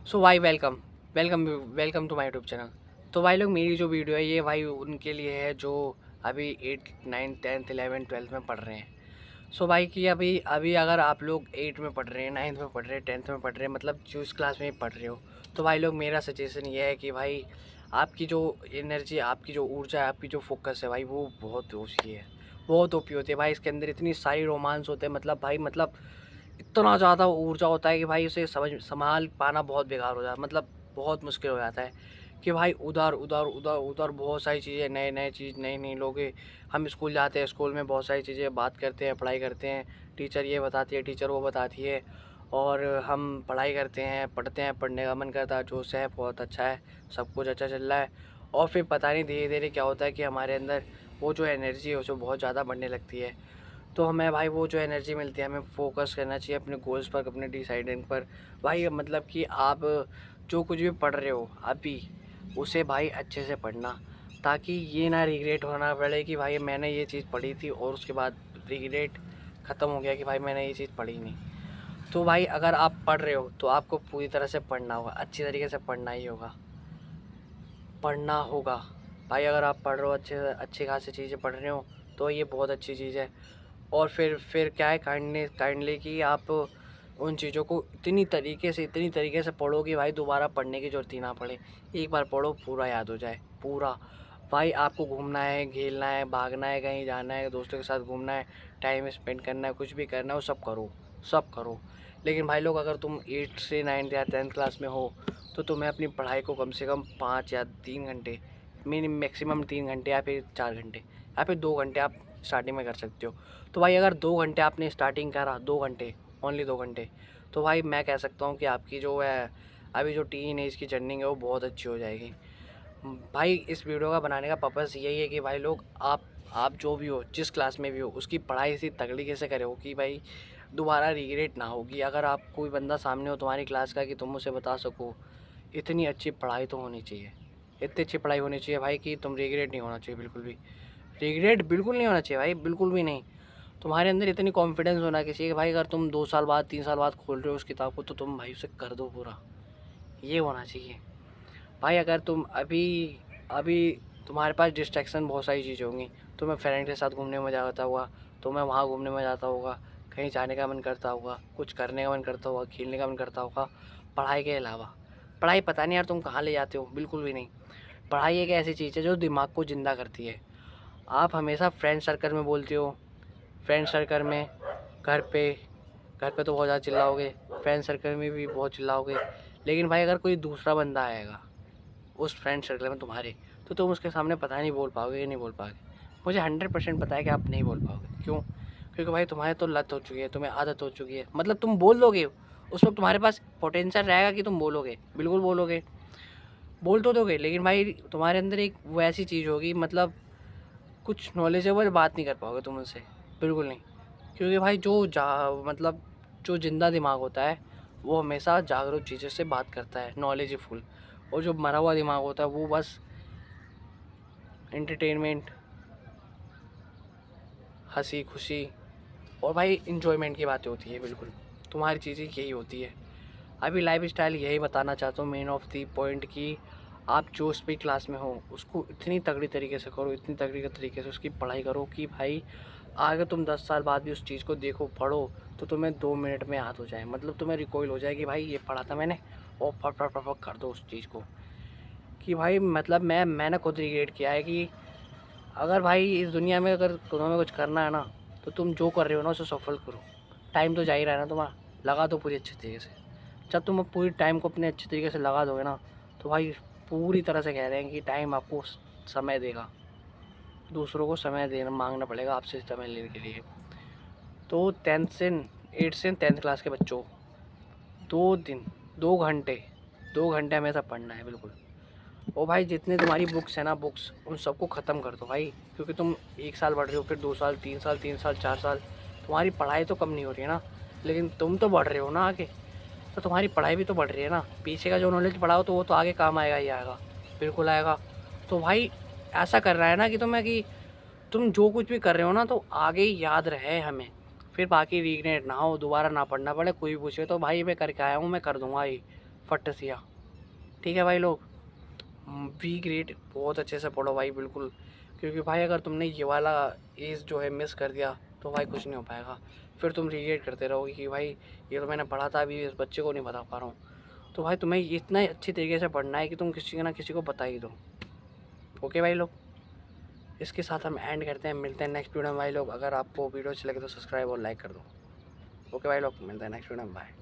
सो भाई welcome welcome welcome to my YouTube channel. तो भाई लोग, मेरी जो वीडियो है ये भाई उनके लिए है जो अभी 8 9 10 11 12 में पढ़ रहे हैं। सो भाई कि अभी अभी अगर आप लोग 8 में पढ़ रहे हैं, 9th में पढ़ रहे हैं, 10th में पढ़ रहे हैं, मतलब जिस क्लास में पढ़ रहे हो, तो भाई लोग मेरा सजेशन ये है कि भाई आपकी जो एनर्जी, आपकी जो ऊर्जा है, आपकी जो फोकस है भाई, वो बहुत उसकी है, बहुत ओपी होती है भाई। इसके अंदर इतनी सारी रोमांस होते हैं, मतलब भाई मतलब इतना ज़्यादा ऊर्जा होता है कि भाई उसे संभाल पाना बहुत बेकार हो जाता है, मतलब बहुत मुश्किल हो जाता है कि भाई उधर उधर उधर उधर बहुत सारी चीज़ें, नए नए चीज़, नई नई लोग। हम स्कूल जाते हैं, स्कूल में बहुत सारी चीज़ें बात करते हैं, पढ़ाई करते हैं, टीचर ये बताती है, टीचर वो बताती है, और हम पढ़ाई करते हैं, पढ़ते हैं, पढ़ने का मन करता है, जोश है, बहुत अच्छा है, सब कुछ अच्छा चल रहा है। और फिर पता नहीं धीरे धीरे क्या होता है कि हमारे अंदर वो जो एनर्जी है वो बहुत ज़्यादा बढ़ने लगती है। तो हमें भाई वो जो एनर्जी मिलती है, हमें फ़ोकस करना चाहिए अपने गोल्स पर, अपने डिसाइडिंग पर। भाई मतलब कि आप जो कुछ भी पढ़ रहे हो अभी, उसे भाई अच्छे से पढ़ना, ताकि ये ना रिग्रेट होना पड़े कि भाई मैंने ये चीज़ पढ़ी थी और उसके बाद रिग्रेट ख़त्म हो गया कि भाई मैंने ये चीज़ पढ़ी नहीं। तो भाई अगर आप पढ़ रहे हो तो आपको पूरी तरह से पढ़ना होगा, अच्छी तरीके से पढ़ना ही होगा, पढ़ना होगा। भाई अगर आप पढ़ रहे हो, अच्छी खासी चीज़ें पढ़ रहे हो, तो ये बहुत अच्छी चीज़ है। और फिर क्या है, काइंडली कि आप उन चीज़ों को इतनी तरीके से पढ़ो कि भाई दोबारा पढ़ने की ज़रूरत ही ना पड़े। एक बार पढ़ो, पूरा याद हो जाए, पूरा। भाई आपको घूमना है, खेलना है, भागना है, कहीं जाना है, दोस्तों के साथ घूमना है, टाइम स्पेंड करना है, कुछ भी करना है, वो सब करो, सब करो। लेकिन भाई लोग, अगर तुम 8 से 9 या 10th क्लास में हो, तो तुम्हें अपनी पढ़ाई को कम से कम 5 या 3 घंटे, मैक्सिमम 3 घंटे या फिर 4 घंटे या फिर 2 घंटे आप स्टार्टिंग में कर सकते हो। तो भाई अगर 2 घंटे आपने स्टार्टिंग करा, 2 घंटे, ओनली 2 घंटे, तो भाई मैं कह सकता हूँ कि आपकी जो है अभी जो टीन एज की जर्नी है वो बहुत अच्छी हो जाएगी। भाई इस वीडियो का बनाने का पर्पज़ यही है कि भाई लोग, आप जो भी हो, जिस क्लास में भी हो, उसकी पढ़ाई इसी तगड़े से करे हो कि भाई दोबारा रिग्रेट ना होगी। अगर आप कोई बंदा सामने हो तुम्हारी क्लास का कि तुम उसे बता सको, इतनी अच्छी पढ़ाई तो होनी चाहिए, इतनी अच्छी पढ़ाई होनी चाहिए भाई कि तुम रिग्रेट नहीं होना चाहिए, बिल्कुल भी रिग्रेट बिल्कुल नहीं होना चाहिए भाई, बिल्कुल भी नहीं। तुम्हारे अंदर इतनी कॉन्फिडेंस होना चाहिए कि भाई अगर तुम 2 साल बाद, 3 साल बाद खोल रहे हो उस किताब को, तो तुम भाई उसे कर दो पूरा, ये होना चाहिए। भाई अगर तुम अभी अभी तुम्हारे पास डिस्ट्रैक्शन बहुत सारी चीज़ें होंगी, तुम्हें फ्रेंड के साथ घूमने में मज़ा आता होगा, तुम्हें वहाँ घूमने में जाता होगा, कहीं जाने का मन करता होगा, कुछ करने का मन करता होगा, खेलने का मन करता होगा, पढ़ाई के अलावा। पढ़ाई पता नहीं यार तुम कहाँ ले जाते हो, बिल्कुल भी नहीं। पढ़ाई एक ऐसी चीज़ है जो दिमाग को ज़िंदा करती है। आप हमेशा फ्रेंड सर्कल में बोलते हो, फ्रेंड सर्कल में, घर पे, घर पे तो बहुत ज़्यादा चिल्लाओगे, फ्रेंड सर्कल में भी बहुत चिल्लाओगे, लेकिन भाई अगर कोई दूसरा बंदा आएगा उस फ्रेंड सर्कल में तुम्हारे, तो तुम उसके सामने पता नहीं बोल पाओगे या नहीं बोल पाओगे। मुझे 100% पता है कि आप नहीं बोल पाओगे। क्यों? क्योंकि भाई तुम्हारे तो लत हो चुकी है, तुम्हें आदत हो चुकी है, मतलब तुम बोल दोगे, उस वक्त तुम्हारे पास पोटेंशियल रहेगा कि तुम बोलोगे, बिल्कुल बोलोगे, बोल तो दोगे, लेकिन भाई तुम्हारे अंदर एक वो ऐसी चीज़ होगी, मतलब कुछ नॉलेजेबल बात नहीं कर पाओगे तुम उनसे, बिल्कुल नहीं। क्योंकि भाई मतलब जो जिंदा दिमाग होता है वो हमेशा जागरूक चीज़ों से बात करता है, नॉलेजफुल। और जो मरा हुआ दिमाग होता है वो बस एंटरटेनमेंट, हंसी खुशी और भाई इन्जॉयमेंट की बातें होती है, बिल्कुल तुम्हारी चीज़ें यही होती है। अभी लाइफ स्टाइल यही बताना चाहता हूँ, मेन ऑफ दी पॉइंट की आप जो उस भी क्लास में हो उसको इतनी तगड़ी तरीके से करो, इतनी तगड़ी तरीके से उसकी पढ़ाई करो कि भाई आगे तुम 10 साल बाद भी उस चीज़ को देखो, पढ़ो, तो तुम्हें 2 मिनट में याद हो जाए, मतलब तुम्हें रिकॉइल हो जाए कि भाई ये पढ़ा था मैंने, और फट फट फट फट कर दो उस चीज़ को। कि भाई मतलब मैंने खुद रिग्रेट किया है कि अगर भाई इस दुनिया में अगर तुम्हें कुछ करना है ना, तो तुम जो कर रहे हो ना उसे सफल करो। टाइम तो जा ही रहा है ना तुम्हारा, लगा दो पूरी अच्छे तरीके से। जब तुम पूरी टाइम को अपने अच्छे तरीके से लगा दोगे ना, तो भाई पूरी तरह से कह रहे हैं कि टाइम आपको समय देगा, दूसरों को समय देना मांगना पड़ेगा आपसे समय लेने के लिए। तो 8 से 10th क्लास के बच्चों, 2 दिन, 2 घंटे, 2 घंटे हमेशा पढ़ना है, बिल्कुल। और भाई जितने तुम्हारी बुक्स है ना, बुक्स उन सबको ख़त्म कर दो भाई, क्योंकि तुम 1 साल पढ़ रहे हो, फिर 2 साल, 3 साल, 3 साल, 4 साल, तुम्हारी पढ़ाई तो कम नहीं हो रही है ना, लेकिन तुम तो बढ़ रहे हो ना आगे, तो तुम्हारी पढ़ाई भी तो बढ़ रही है ना। पीछे का जो नॉलेज पढ़ाओ तो वो तो आगे काम आएगा ही आएगा, बिल्कुल आएगा। तो भाई ऐसा कर रहा है ना कि तुम्हें कि तुम जो कुछ भी कर रहे हो ना तो आगे ही याद रहे हमें, फिर बाकी रिग्रेट ना हो, दोबारा ना पढ़ना पड़े, कोई पूछे तो भाई मैं करके आया हूँ, मैं कर दूंगा ये, फट सिया। ठीक है भाई लोग, बी ग्रेट, बहुत अच्छे से पढ़ो भाई बिल्कुल, क्योंकि भाई अगर तुमने ये वाला एज जो है मिस कर दिया तो भाई कुछ नहीं हो पाएगा। फिर तुम रिग्रेट करते रहोगे कि भाई ये तो मैंने पढ़ा था, अभी इस बच्चे को नहीं बता पा रहा हूँ। तो भाई तुम्हें इतना अच्छी तरीके से पढ़ना है कि तुम किसी ना किसी को बता ही दो। ओके भाई लोग, इसके साथ हम एंड करते हैं, मिलते हैं नेक्स्ट वीडियो में भाई लोग। अगर आपको वीडियो अच्छी लगे तो सब्सक्राइब और लाइक कर दो। ओके भाई लोग, मिलते हैं नेक्स्ट वीडियो में, बाय।